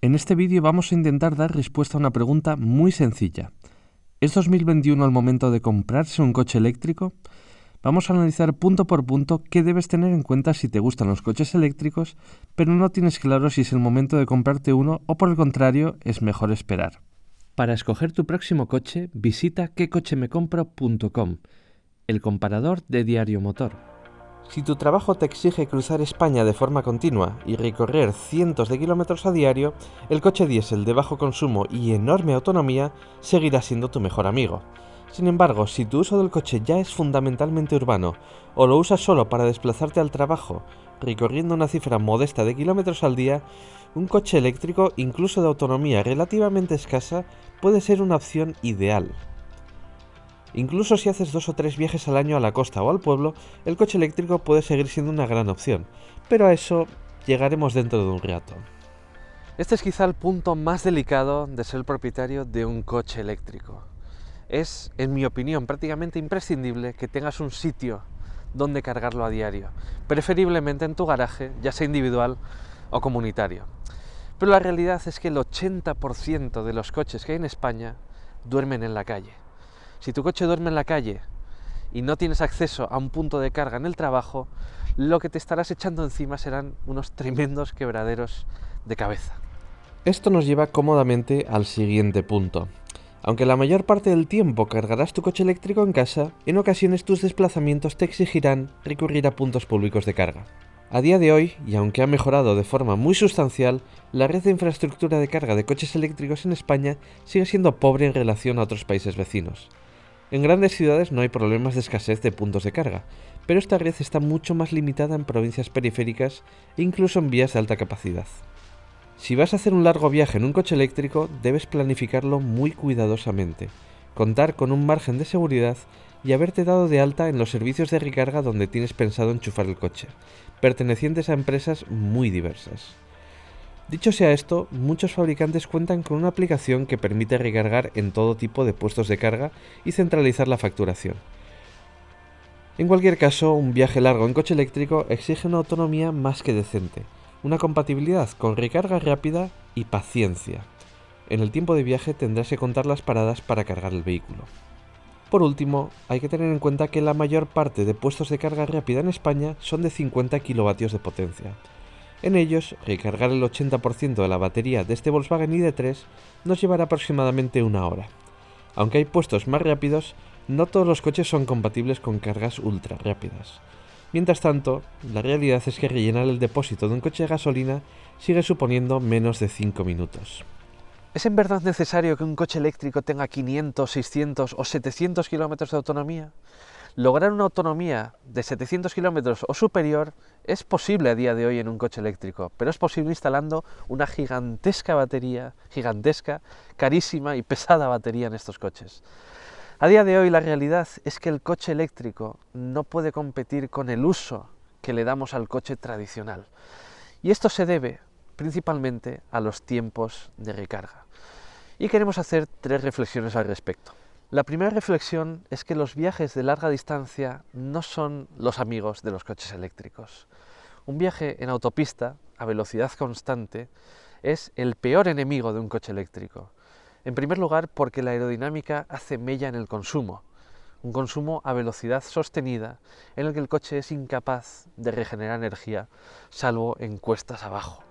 En este vídeo vamos a intentar dar respuesta a una pregunta muy sencilla. ¿Es 2021 el momento de comprarse un coche eléctrico? Vamos a analizar punto por punto qué debes tener en cuenta si te gustan los coches eléctricos, pero no tienes claro si es el momento de comprarte uno o por el contrario es mejor esperar. Para escoger tu próximo coche, visita quecochemecompro.com, el comparador de Diario Motor. Si tu trabajo te exige cruzar España de forma continua y recorrer cientos de kilómetros a diario, el coche diésel de bajo consumo y enorme autonomía seguirá siendo tu mejor amigo. Sin embargo, si tu uso del coche ya es fundamentalmente urbano o lo usas solo para desplazarte al trabajo, recorriendo una cifra modesta de kilómetros al día, un coche eléctrico, incluso de autonomía relativamente escasa, puede ser una opción ideal. Incluso si haces 2 o 3 viajes al año a la costa o al pueblo, el coche eléctrico puede seguir siendo una gran opción, pero a eso llegaremos dentro de un rato. Este es quizá el punto más delicado de ser propietario de un coche eléctrico. Es, en mi opinión, prácticamente imprescindible que tengas un sitio donde cargarlo a diario, preferiblemente en tu garaje, ya sea individual o comunitario. Pero la realidad es que el 80% de los coches que hay en España duermen en la calle. Si tu coche duerme en la calle y no tienes acceso a un punto de carga en el trabajo, lo que te estarás echando encima serán unos tremendos quebraderos de cabeza. Esto nos lleva cómodamente al siguiente punto. Aunque la mayor parte del tiempo cargarás tu coche eléctrico en casa, en ocasiones tus desplazamientos te exigirán recurrir a puntos públicos de carga. A día de hoy, y aunque ha mejorado de forma muy sustancial, la red de infraestructura de carga de coches eléctricos en España sigue siendo pobre en relación a otros países vecinos. En grandes ciudades no hay problemas de escasez de puntos de carga, pero esta red está mucho más limitada en provincias periféricas e incluso en vías de alta capacidad. Si vas a hacer un largo viaje en un coche eléctrico, debes planificarlo muy cuidadosamente, contar con un margen de seguridad y haberte dado de alta en los servicios de recarga donde tienes pensado enchufar el coche, pertenecientes a empresas muy diversas. Dicho sea esto, muchos fabricantes cuentan con una aplicación que permite recargar en todo tipo de puestos de carga y centralizar la facturación. En cualquier caso, un viaje largo en coche eléctrico exige una autonomía más que decente, una compatibilidad con recarga rápida y paciencia. En el tiempo de viaje tendrás que contar las paradas para cargar el vehículo. Por último, hay que tener en cuenta que la mayor parte de puestos de carga rápida en España son de 50 kilovatios de potencia. En ellos, recargar el 80% de la batería de este Volkswagen ID.3 nos llevará aproximadamente una hora. Aunque hay puestos más rápidos, no todos los coches son compatibles con cargas ultra rápidas. Mientras tanto, la realidad es que rellenar el depósito de un coche de gasolina sigue suponiendo menos de 5 minutos. ¿Es en verdad necesario que un coche eléctrico tenga 500, 600 o 700 kilómetros de autonomía? Lograr una autonomía de 700 kilómetros o superior es posible a día de hoy en un coche eléctrico, pero es posible instalando una gigantesca batería, carísima y pesada batería en estos coches. A día de hoy la realidad es que el coche eléctrico no puede competir con el uso que le damos al coche tradicional. Y esto se debe principalmente a los tiempos de recarga. Y queremos hacer 3 reflexiones al respecto. La primera reflexión es que los viajes de larga distancia no son los amigos de los coches eléctricos. Un viaje en autopista a velocidad constante es el peor enemigo de un coche eléctrico. En primer lugar, porque la aerodinámica hace mella en el consumo, un consumo a velocidad sostenida en el que el coche es incapaz de regenerar energía, salvo en cuestas abajo.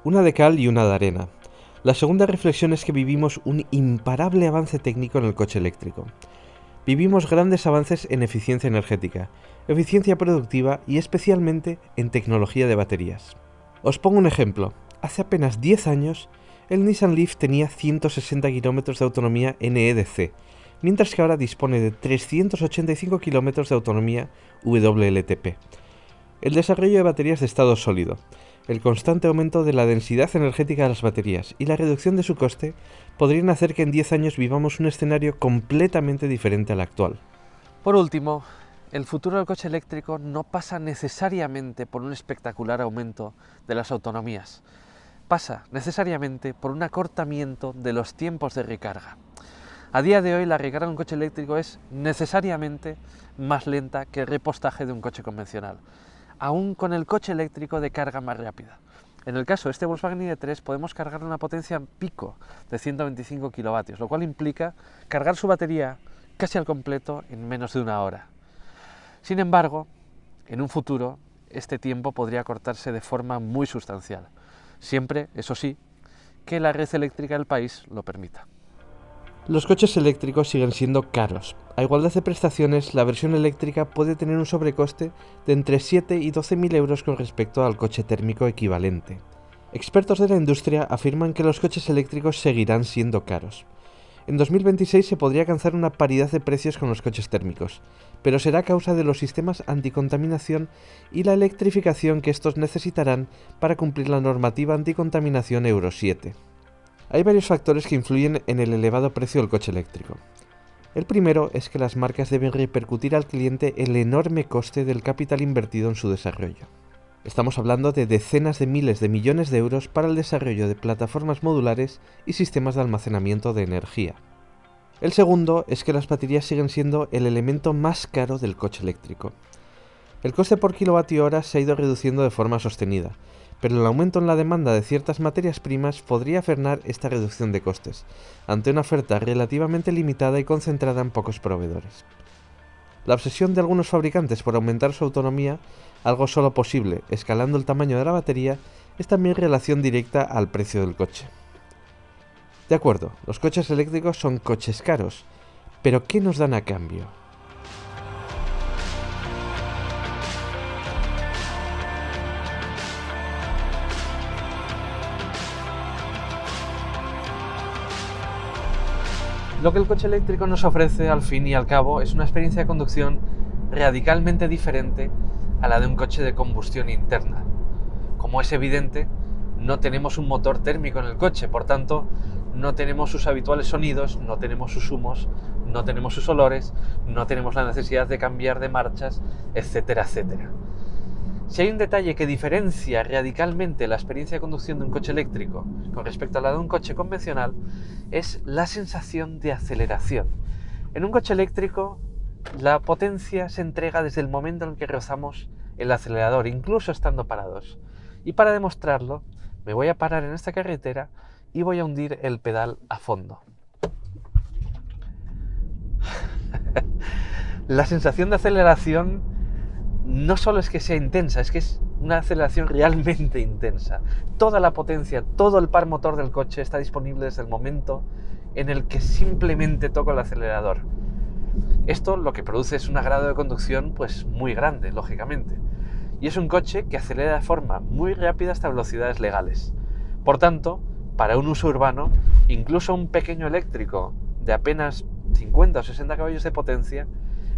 Una de cal y una de arena. La segunda reflexión es que vivimos un imparable avance técnico en el coche eléctrico. Vivimos grandes avances en eficiencia energética, eficiencia productiva y especialmente en tecnología de baterías. Os pongo un ejemplo. Hace apenas 10 años, el Nissan Leaf tenía 160 km de autonomía NEDC, mientras que ahora dispone de 385 km de autonomía WLTP. El desarrollo de baterías de estado sólido, el constante aumento de la densidad energética de las baterías y la reducción de su coste podrían hacer que en 10 años vivamos un escenario completamente diferente al actual. Por último, el futuro del coche eléctrico no pasa necesariamente por un espectacular aumento de las autonomías. Pasa necesariamente por un acortamiento de los tiempos de recarga. A día de hoy la recarga de un coche eléctrico es necesariamente más lenta que el repostaje de un coche convencional, aún con el coche eléctrico de carga más rápida. En el caso de este Volkswagen ID.3 podemos cargar una potencia pico de 125 kilovatios, lo cual implica cargar su batería casi al completo en menos de una hora. Sin embargo, en un futuro este tiempo podría cortarse de forma muy sustancial, siempre, eso sí, que la red eléctrica del país lo permita. Los coches eléctricos siguen siendo caros. A igualdad de prestaciones, la versión eléctrica puede tener un sobrecoste de entre 7 y 12.000 euros con respecto al coche térmico equivalente. Expertos de la industria afirman que los coches eléctricos seguirán siendo caros. En 2026 se podría alcanzar una paridad de precios con los coches térmicos, pero será a causa de los sistemas anticontaminación y la electrificación que estos necesitarán para cumplir la normativa anticontaminación Euro 7. Hay varios factores que influyen en el elevado precio del coche eléctrico. El primero es que las marcas deben repercutir al cliente el enorme coste del capital invertido en su desarrollo. Estamos hablando de decenas de miles de millones de euros para el desarrollo de plataformas modulares y sistemas de almacenamiento de energía. El segundo es que las baterías siguen siendo el elemento más caro del coche eléctrico. El coste por kilovatio hora se ha ido reduciendo de forma sostenida, pero el aumento en la demanda de ciertas materias primas podría frenar esta reducción de costes, ante una oferta relativamente limitada y concentrada en pocos proveedores. La obsesión de algunos fabricantes por aumentar su autonomía, algo solo posible escalando el tamaño de la batería, es también relación directa al precio del coche. De acuerdo, los coches eléctricos son coches caros, pero ¿qué nos dan a cambio? Lo que el coche eléctrico nos ofrece, al fin y al cabo, es una experiencia de conducción radicalmente diferente a la de un coche de combustión interna. Como es evidente, no tenemos un motor térmico en el coche, por tanto, no tenemos sus habituales sonidos, no tenemos sus humos, no tenemos sus olores, no tenemos la necesidad de cambiar de marchas, etcétera, etcétera. Si hay un detalle que diferencia radicalmente la experiencia de conducción de un coche eléctrico con respecto a la de un coche convencional, es la sensación de aceleración. En un coche eléctrico, la potencia se entrega desde el momento en el que rozamos el acelerador, incluso estando parados. Y para demostrarlo, me voy a parar en esta carretera y voy a hundir el pedal a fondo. La sensación de aceleración no solo es que sea intensa, es que es una aceleración realmente intensa. Toda la potencia, todo el par motor del coche está disponible desde el momento en el que simplemente toco el acelerador. Esto lo que produce es un grado de conducción pues muy grande, lógicamente. Y es un coche que acelera de forma muy rápida hasta velocidades legales. Por tanto, para un uso urbano, incluso un pequeño eléctrico de apenas 50 o 60 caballos de potencia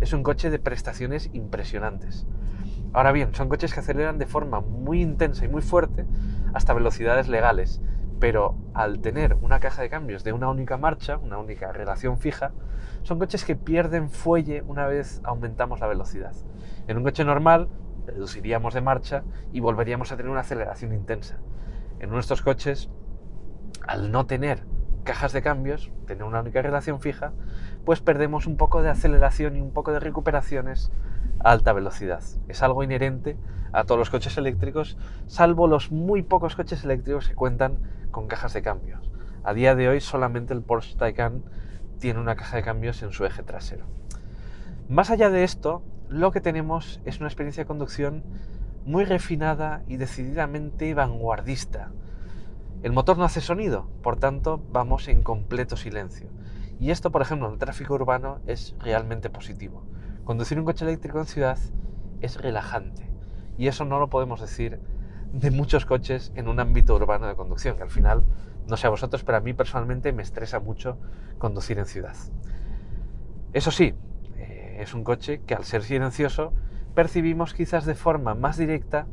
es un coche de prestaciones impresionantes. Ahora bien, son coches que aceleran de forma muy intensa y muy fuerte hasta velocidades legales, pero al tener una caja de cambios de una única marcha, una única relación fija, son coches que pierden fuelle una vez aumentamos la velocidad. En un coche normal, reduciríamos de marcha y volveríamos a tener una aceleración intensa. En nuestros coches, al no tener cajas de cambios, tener una única relación fija, pues perdemos un poco de aceleración y un poco de recuperaciones a alta velocidad. Es algo inherente a todos los coches eléctricos, salvo los muy pocos coches eléctricos que cuentan con cajas de cambios. A día de hoy solamente el Porsche Taycan tiene una caja de cambios en su eje trasero. Más allá de esto, lo que tenemos es una experiencia de conducción muy refinada y decididamente vanguardista. El motor no hace sonido, por tanto vamos en completo silencio. Y esto, por ejemplo, en el tráfico urbano es realmente positivo. Conducir un coche eléctrico en ciudad es relajante. Y eso no lo podemos decir de muchos coches en un ámbito urbano de conducción, que al final, no sé a vosotros, pero a mí personalmente me estresa mucho conducir en ciudad. Eso sí, es un coche que al ser silencioso percibimos quizás de forma más directa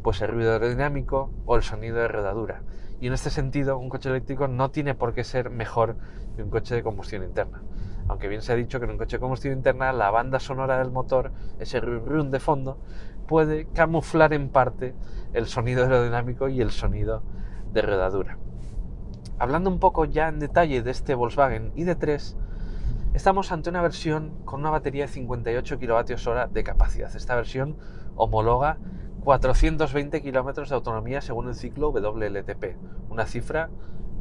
pues el ruido aerodinámico o el sonido de rodadura. Y en este sentido, un coche eléctrico no tiene por qué ser mejor que un coche de combustión interna. Aunque bien se ha dicho que en un coche de combustión interna la banda sonora del motor, ese rum de fondo, puede camuflar en parte el sonido aerodinámico y el sonido de rodadura. Hablando un poco ya en detalle de este Volkswagen ID.3, estamos ante una versión con una batería de 58 kWh de capacidad. Esta versión homologa 420 kilómetros de autonomía según el ciclo WLTP. Una cifra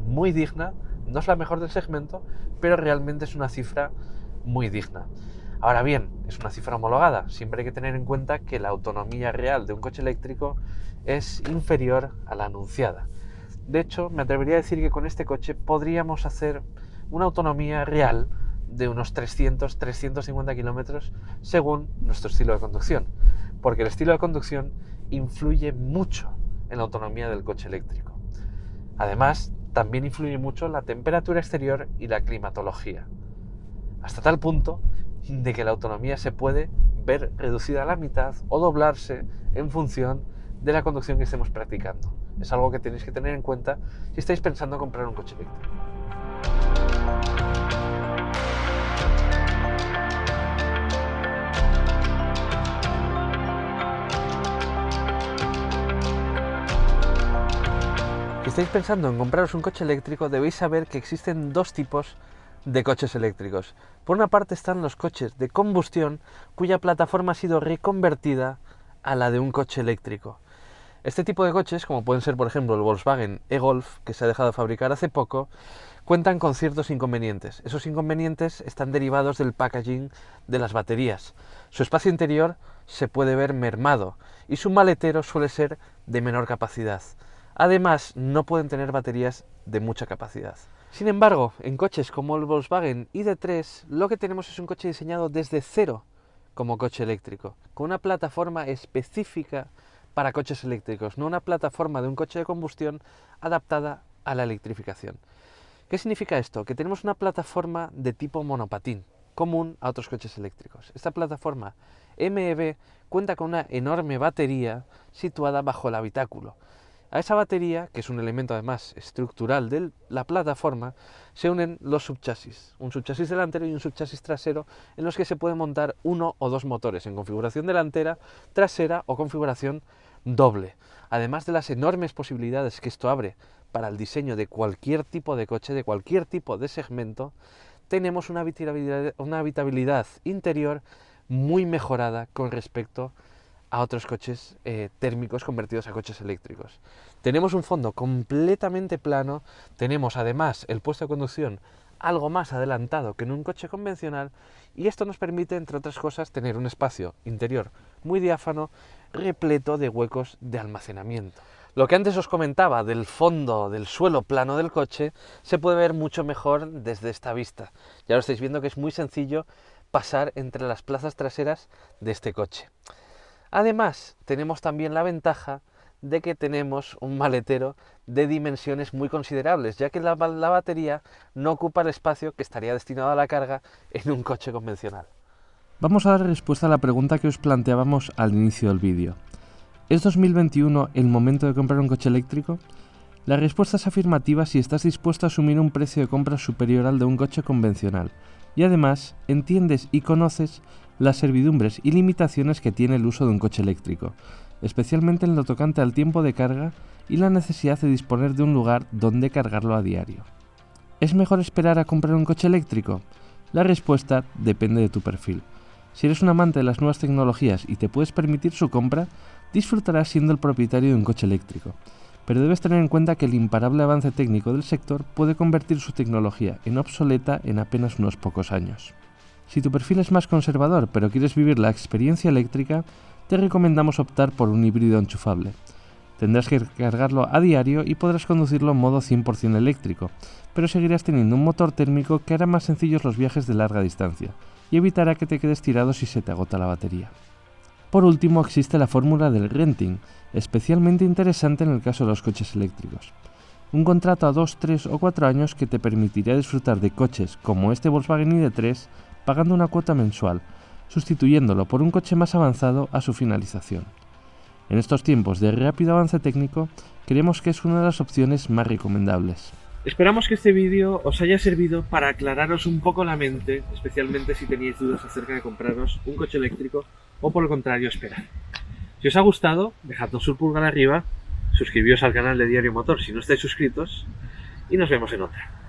muy digna, no es la mejor del segmento, pero realmente es una cifra muy digna. Ahora bien, es una cifra homologada. Siempre hay que tener en cuenta que la autonomía real de un coche eléctrico es inferior a la anunciada. De hecho, me atrevería a decir que con este coche podríamos hacer una autonomía real de unos 300-350 kilómetros según nuestro estilo de conducción, porque el estilo de conducción influye mucho en la autonomía del coche eléctrico. Además, también influye mucho la temperatura exterior y la climatología, hasta tal punto de que la autonomía se puede ver reducida a la mitad o doblarse en función de la conducción que estemos practicando. Es algo que tenéis que tener en cuenta si estáis pensando en comprar un coche eléctrico. Si estáis pensando en compraros un coche eléctrico, debéis saber que existen dos tipos de coches eléctricos. Por una parte están los coches de combustión cuya plataforma ha sido reconvertida a la de un coche eléctrico. Este tipo de coches, como pueden ser por ejemplo el Volkswagen e-Golf, que se ha dejado de fabricar hace poco, cuentan con ciertos inconvenientes. Esos inconvenientes están derivados del packaging de las baterías. Su espacio interior se puede ver mermado y su maletero suele ser de menor capacidad. Además, no pueden tener baterías de mucha capacidad. Sin embargo, en coches como el Volkswagen ID.3, lo que tenemos es un coche diseñado desde cero como coche eléctrico, con una plataforma específica para coches eléctricos, no una plataforma de un coche de combustión adaptada a la electrificación. ¿Qué significa esto? Que tenemos una plataforma de tipo monopatín, común a otros coches eléctricos. Esta plataforma MEB cuenta con una enorme batería situada bajo el habitáculo. A esa batería, que es un elemento además estructural de la plataforma, se unen los subchasis, un subchasis delantero y un subchasis trasero, en los que se pueden montar uno o dos motores en configuración delantera, trasera o configuración doble. Además de las enormes posibilidades que esto abre para el diseño de cualquier tipo de coche, de cualquier tipo de segmento, tenemos una habitabilidad interior muy mejorada con respecto a otros coches térmicos convertidos a coches eléctricos. Tenemos un fondo completamente plano, tenemos además el puesto de conducción algo más adelantado que en un coche convencional, y esto nos permite, entre otras cosas, tener un espacio interior muy diáfano, repleto de huecos de almacenamiento. Lo que antes os comentaba del fondo, del suelo plano del coche, se puede ver mucho mejor desde esta vista. Ya lo estáis viendo que es muy sencillo pasar entre las plazas traseras de este coche. Además, tenemos también la ventaja de que tenemos un maletero de dimensiones muy considerables, ya que la batería no ocupa el espacio que estaría destinado a la carga en un coche convencional. Vamos a dar respuesta a la pregunta que os planteábamos al inicio del vídeo. ¿Es 2021 el momento de comprar un coche eléctrico? La respuesta es afirmativa si estás dispuesto a asumir un precio de compra superior al de un coche convencional y además entiendes y conoces las servidumbres y limitaciones que tiene el uso de un coche eléctrico, especialmente en lo tocante al tiempo de carga y la necesidad de disponer de un lugar donde cargarlo a diario. ¿Es mejor esperar a comprar un coche eléctrico? La respuesta depende de tu perfil. Si eres un amante de las nuevas tecnologías y te puedes permitir su compra, disfrutarás siendo el propietario de un coche eléctrico. Pero debes tener en cuenta que el imparable avance técnico del sector puede convertir su tecnología en obsoleta en apenas unos pocos años. Si tu perfil es más conservador pero quieres vivir la experiencia eléctrica, te recomendamos optar por un híbrido enchufable. Tendrás que cargarlo a diario y podrás conducirlo en modo 100% eléctrico, pero seguirás teniendo un motor térmico que hará más sencillos los viajes de larga distancia y evitará que te quedes tirado si se te agota la batería. Por último, existe la fórmula del renting, especialmente interesante en el caso de los coches eléctricos. Un contrato a 2, 3 o 4 años que te permitirá disfrutar de coches como este Volkswagen ID.3 pagando una cuota mensual, sustituyéndolo por un coche más avanzado a su finalización. En estos tiempos de rápido avance técnico, creemos que es una de las opciones más recomendables. Esperamos que este vídeo os haya servido para aclararos un poco la mente, especialmente si teníais dudas acerca de compraros un coche eléctrico o por el contrario esperar. Si os ha gustado, dejadnos un pulgar arriba, suscribíos al canal de Diario Motor si no estáis suscritos y nos vemos en otra.